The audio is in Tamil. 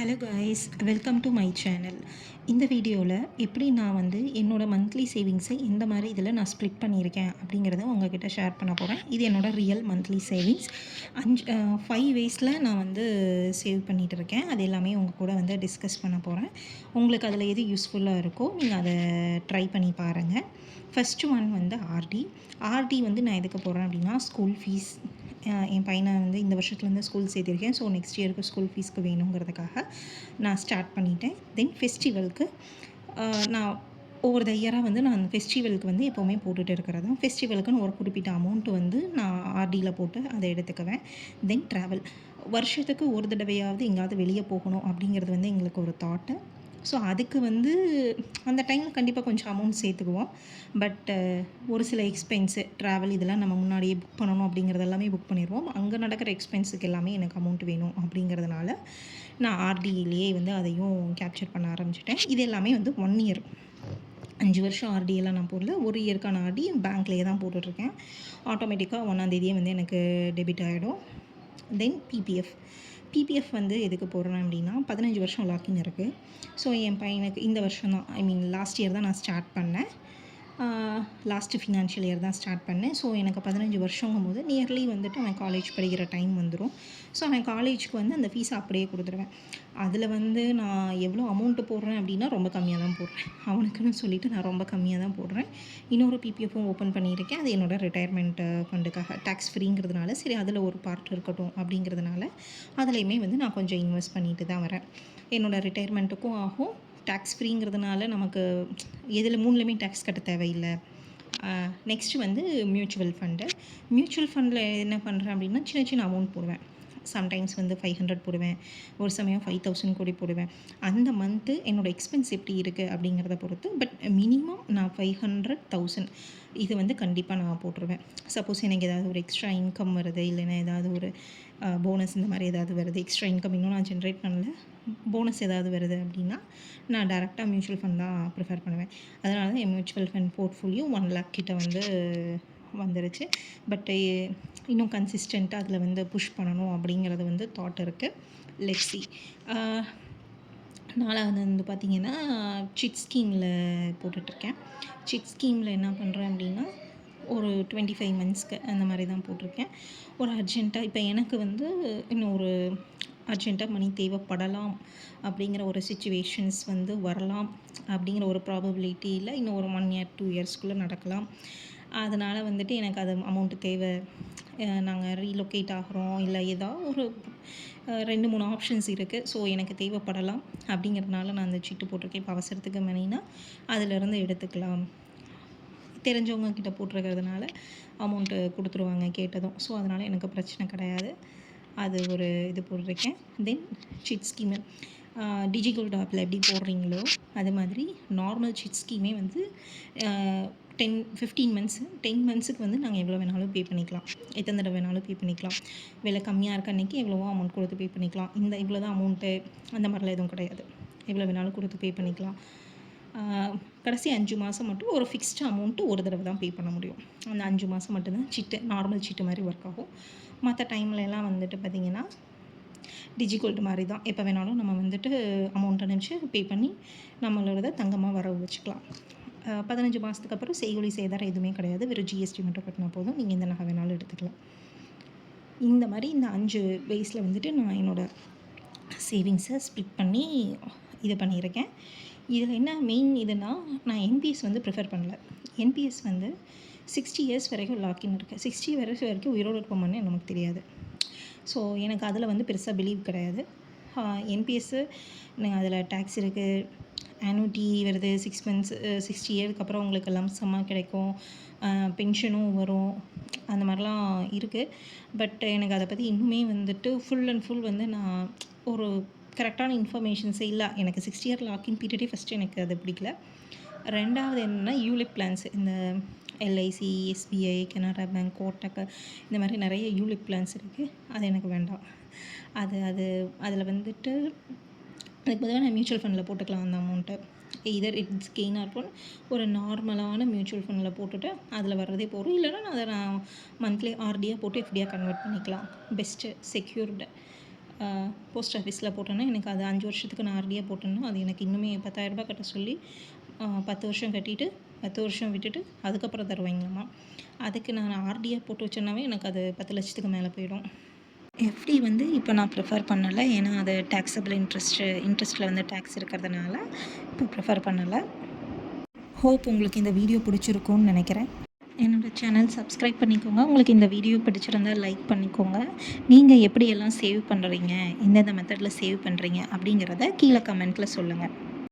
Hello guys, welcome to my channel. இந்த வீடியோவில் எப்படி நான் வந்து என்னோடய மந்த்லி சேவிங்ஸை எந்த மாதிரி இதில் நான் ஸ்ப்ளிட் பண்ணியிருக்கேன் அப்படிங்கிறத உங்ககிட்ட ஷேர் பண்ண போகிறேன். இது என்னோடய ரியல் மந்த்லி சேவிங்ஸ். 5 வேஸில் நான் வந்து சேவ் பண்ணிகிட்டு இருக்கேன். அது எல்லாமே உங்கள் கூட வந்து டிஸ்கஸ் பண்ண போகிறேன். உங்களுக்கு அதில் எது யூஸ்ஃபுல்லாக இருக்கோ நீங்கள் அதை ட்ரை பண்ணி பாருங்கள். ஃபஸ்ட்டு ஒன் வந்து ஆர்டி வந்து நான் எதுக்கு போடுறேன் அப்படின்னா, ஸ்கூல் ஃபீஸ். என் பையனை வந்து இந்த வருஷத்துலேருந்து ஸ்கூல் சேர்த்திருக்கேன். ஸோ நெக்ஸ்ட் இயருக்கு ஸ்கூல் ஃபீஸ்க்கு வேணுங்கிறதுக்காக நான் ஸ்டார்ட் பண்ணிட்டேன். தென் ஃபெஸ்டிவலுக்கு நான் ஒவ்வொரு இயராக வந்து நான் ஃபெஸ்டிவலுக்கு வந்து எப்போவுமே போட்டுகிட்டு இருக்கிறது தான். ஃபெஸ்டிவலுக்குன்னு ஒரு குறிப்பிட்ட அமௌண்ட்டு வந்து நான் ஆர்டியில் போட்டு அதை எடுத்துக்குவேன். தென் ட்ராவல், வருஷத்துக்கு ஒரு தடவையாவது எங்கேயாவது வெளியே போகணும் அப்படிங்கிறது வந்து எங்களுக்கு ஒரு தாட்டு. ஸோ அதுக்கு வந்து அந்த டைமில் கண்டிப்பாக கொஞ்சம் அமௌண்ட் சேர்த்துக்குவோம். பட் ஒரு சில எக்ஸ்பென்ஸு, ட்ராவல் இதெல்லாம் நம்ம முன்னாடியே புக் பண்ணணும் அப்படிங்கிறது எல்லாமே புக் பண்ணிடுவோம். அங்கே நடக்கிற எக்ஸ்பென்ஸுக்கு எல்லாமே எனக்கு அமௌண்ட் வேணும் அப்படிங்கிறதுனால நான் ஆர்டியிலேயே வந்து அதையும் கேப்சர் பண்ண ஆரம்பிச்சிட்டேன். இது எல்லாமே வந்து 1 இயர், 5 வருஷம் ஆர்டியெல்லாம் நான் போடல. 1 இயருக்கான ஆர்டி பேங்க்லேயே தான் போட்டுட்ருக்கேன். ஆட்டோமேட்டிக்காக 1ஆம் தேதியே வந்து எனக்கு டெபிட் ஆகிடும். தென் பிபிஎஃப் வந்து எதுக்கு போடுறேன் அப்படின்னா, 15 வருஷம் லாக்கின் இருக்குது. ஸோ என் பையனுக்கு இந்த வருஷம் தான், லாஸ்ட் இயர் தான் நான் ஸ்டார்ட் பண்ணேன். லாஸ்ட்டு ஃபினான்ஷியல் இயர் தான் ஸ்டார்ட் பண்ணேன். ஸோ எனக்கு 15 வருஷங்கும்போது நியர்லி வந்துட்டு அவன் காலேஜ் படிக்கிற டைம் வந்துடும். ஸோ அவன் காலேஜுக்கு வந்து அந்த ஃபீஸ் அப்படியே கொடுத்துருவேன். அதில் வந்து நான் எவ்வளோ அமௌண்ட்டு போடுறேன் அப்படின்னா, ரொம்ப கம்மியாக தான் போடுறேன். அவனுக்குன்னு சொல்லிவிட்டு நான் ரொம்ப கம்மியாக தான் போடுறேன். இன்னொரு பிபிஎஃப்பும் ஓப்பன் பண்ணியிருக்கேன். அது என்னோடய ரிட்டையர்மெண்ட் ஃபண்டுக்காக, டேக்ஸ் ஃப்ரீங்கிறதுனால சரி அதில் ஒரு பார்ட் இருக்கட்டும் அப்படிங்கிறதுனால அதுலேயுமே வந்து நான் கொஞ்சம் இன்வெஸ்ட் பண்ணிட்டு தான் வரேன். என்னோடய ரிட்டையர்மெண்ட்டுக்கும் ஆகும், டேக்ஸ் ஃப்ரீங்கிறதுனால நமக்கு இதில் 3லேயுமே டேக்ஸ் கட்ட தேவையில்லை. நெக்ஸ்ட்டு வந்து மியூச்சுவல் ஃபண்டில் என்ன பண்ணுறேன் அப்படின்னா, சின்ன சின்ன அமௌண்ட் போடுவேன். சம்டைம்ஸ் வந்து 500 போடுவேன், ஒரு சமயம் 5000 கூட போடுவேன். அந்த மந்த்து என்னோடய எக்ஸ்பென்ஸ் எப்படி இருக்குது அப்படிங்கிறத பொறுத்து. பட் மினிமம் நான் 500, 1000 இது வந்து கண்டிப்பாக நான் போட்டுருவேன். சப்போஸ் எனக்கு ஏதாவது ஒரு எக்ஸ்ட்ரா இன்கம் வருது, இல்லைன்னா ஏதாவது ஒரு போனஸ் இந்த மாதிரி ஏதாவது வருது, எக்ஸ்ட்ரா இன்கம் இன்னும் நான் ஜென்ரேட் பண்ணல, போனஸ் ஏதாவது வருது அப்படின்னா நான் டேரெக்டாக மியூச்சுவல் ஃபண்ட் தான் ப்ரிஃபர் பண்ணுவேன். அதனால தான் என் மியூச்சுவல் ஃபண்ட் போர்ட்ஃபோலியோ 1 lakh கிட்ட வந்து வந்துருச்சு. பட்டு இன்னும் கன்சிஸ்டண்ட்டாக அதில் வந்து புஷ் பண்ணணும் அப்படிங்கிறது வந்து தாட் இருக்குது. Let's see. 4வது வந்து பார்த்திங்கன்னா, சிட் ஸ்கீமில் போட்டுட்ருக்கேன். சிட் ஸ்கீமில் என்ன பண்ணுறேன் அப்படின்னா, ஒரு 25 மந்த்ஸ்க்கு அந்த மாதிரி தான் போட்டிருக்கேன். ஒரு அர்ஜெண்ட்டாக இப்போ எனக்கு வந்து இன்னும் ஒரு அர்ஜெண்ட்டாக மணி தேவைப்படலாம் அப்படிங்கிற ஒரு சிச்சுவேஷன்ஸ் வந்து வரலாம் அப்படிங்கிற ஒரு ப்ராபபிலிட்டியில் இன்னும் ஒரு 1 year 2 yearsக்குள்ளே நடக்கலாம். அதனால் வந்துட்டு எனக்கு அது அமௌண்ட்டு தேவை. நாங்கள் ரீலொக்கேட் ஆகிறோம், இல்லை ஏதாவது ஒரு 2-3 ஆப்ஷன்ஸ் இருக்குது. ஸோ எனக்கு தேவைப்படலாம் அப்படிங்கிறதுனால நான் அந்த சீட்டு போட்டிருக்கேன். இப்போ அவசரத்துக்கு மணினா அதிலேருந்து எடுத்துக்கலாம். தெரிஞ்சவங்க கிட்ட போட்டிருக்கிறதுனால அமௌண்ட்டு கொடுத்துருவாங்க கேட்டதும். ஸோ அதனால் எனக்கு பிரச்சனை கிடையாது. அது ஒரு இது போட்டிருக்கேன். தென் சிட் ஸ்கீமு டிஜிகோல்டு ஆப்பில் எப்படி போடுறீங்களோ அது மாதிரி நார்மல் சிட் ஸ்கீமே வந்து 15 மந்த்ஸ் 10 மந்த்ஸுக்கு வந்து நாங்கள் எவ்வளோ வேணாலும் பே பண்ணிக்கலாம். எத்தனை தடவை வேணாலும் பே பண்ணிக்கலாம். விலை கம்மியாக இருக்க அன்றைக்கி எவ்வளவோ அமௌண்ட் கொடுத்து பே பண்ணிக்கலாம். இவ்வளோ தான் அமௌண்ட்டு அந்த மாதிரிலாம் எதுவும் கிடையாது. எவ்வளோ வேணாலும் கொடுத்து பே பண்ணிக்கலாம். கடைசி 5 மாதம் மட்டும் ஒரு ஃபிக்ஸ்டு அமௌண்ட்டு ஒரு தடவை தான் பே பண்ண முடியும். அந்த 5 மாதம் மட்டும்தான் சிட்டு, நார்மல் சீட்டு மாதிரி ஒர்க் ஆகும். மற்ற டைம்லலாம் வந்துட்டு பார்த்திங்கன்னா டிஜிகோல்டு மாதிரி தான். எப்போ வேணாலும் நம்ம வந்துட்டு அமௌண்ட் அனுப்பிச்சு பே பண்ணி நம்மளோட தங்கமாக வரவு வச்சுக்கலாம். 15 மாதத்துக்கு அப்புறம் செய்கூலி சேதாரம் எதுவுமே கிடையாது. வெறும் ஜிஎஸ்டி மட்டும் கட்டினா போதும். நீங்கள் எந்த நகை வேணாலும் எடுத்துக்கலாம். இந்த மாதிரி இந்த 5 வேஸில் வந்துட்டு நான் என்னோடய சேவிங்ஸை ஸ்ப்ளிட் பண்ணி இது பண்ணியிருக்கேன். இதில் என்ன மெயின் இதுனா, நான் என்பிஎஸ் வந்து ப்ரிஃபர் பண்ணல. என்பிஎஸ் வந்து 60 years வரைக்கும் லாக்கின் இருக்குது. 60 years வரைக்கும் உயிரோடு இருப்போம்னு நமக்கு தெரியாது. ஸோ எனக்கு அதில் வந்து பெருசாக பிலீவ் கிடையாது. என்பிஎஸ்ஸு அதில் டேக்ஸ் இருக்குது, ஆனுவிட்டி வருது, 6 months 60 இயருக்கு அப்புறம் உங்களுக்கு லம்சமாக கிடைக்கும், பென்ஷனும் வரும், அந்த மாதிரிலாம் இருக்குது. பட் எனக்கு அதை பற்றி இன்னுமே வந்துட்டு ஃபுல் அண்ட் ஃபுல் வந்து நான் ஒரு கரெக்டான இன்ஃபர்மேஷன்ஸே இல்லை. எனக்கு 60 year லாக்கின் பீரியடே ஃபஸ்ட்டு எனக்கு அது பிடிக்கல. 2வது என்னென்னா யூலிப் பிளான்ஸு, இந்த LIC, SBI, Canara bank, Kotak இந்த மாதிரி நிறைய யூலிப் பிளான்ஸ் இருக்குது. அது எனக்கு வேண்டாம். அதில் வந்துட்டு அதுக்கு பதிலாக நான் மியூச்சுவல் ஃபண்டில் போட்டுக்கலாம் அந்த அமௌண்ட்டை. இதர் இட்ஸ் கெயின் ஆர் போன் ஒரு நார்மலான மியூச்சுவல் ஃபண்டில் போட்டுட்டு அதில் வர்றதே போதும். இல்லைனா நான் அதை மந்த்லி ஆர்டியாக போட்டு எஃப்டியாக கன்வெர்ட் பண்ணிக்கலாம். பெஸ்ட்டு செக்யூர்டு போஸ்ட் ஆஃபீஸில் போட்டேன்னா எனக்கு அது 5 வருஷத்துக்கு நான் ஆர்டியாக போட்டேன்னா அது எனக்கு இன்னுமே 10,000 ரூபாய் கட்ட சொல்லி 10 வருஷம் கட்டிட்டு 10 வருஷம் விட்டுட்டு அதுக்கப்புறம் தருவாங்களாம்மா. அதுக்கு நான் ஆர்டியாக போட்டு வச்சேன்னாவே எனக்கு அது 10 லட்சத்துக்கு மேலே போயிடும். எஃப்டி வந்து இப்போ நான் ப்ரிஃபர் பண்ணலை. ஏன்னா அது டேக்ஸபிள் இன்ட்ரெஸ்ட்டில் வந்து டேக்ஸ் இருக்கிறதுனால இப்போ ப்ரிஃபர் பண்ணலை. ஹோப் உங்களுக்கு இந்த வீடியோ பிடிச்சிருக்கும்னு நினைக்கிறேன். என்னோடய சேனல் சப்ஸ்கிரைப் பண்ணிக்கோங்க. உங்களுக்கு இந்த வீடியோ பிடிச்சிருந்தால் லைக் பண்ணிக்கோங்க. நீங்கள் எப்படியெல்லாம் சேவ் பண்ணுறீங்க, எந்தெந்த மெத்தடில் சேவ் பண்ணுறீங்க அப்படிங்கிறத கீழே கமெண்ட்டில் சொல்லுங்கள்.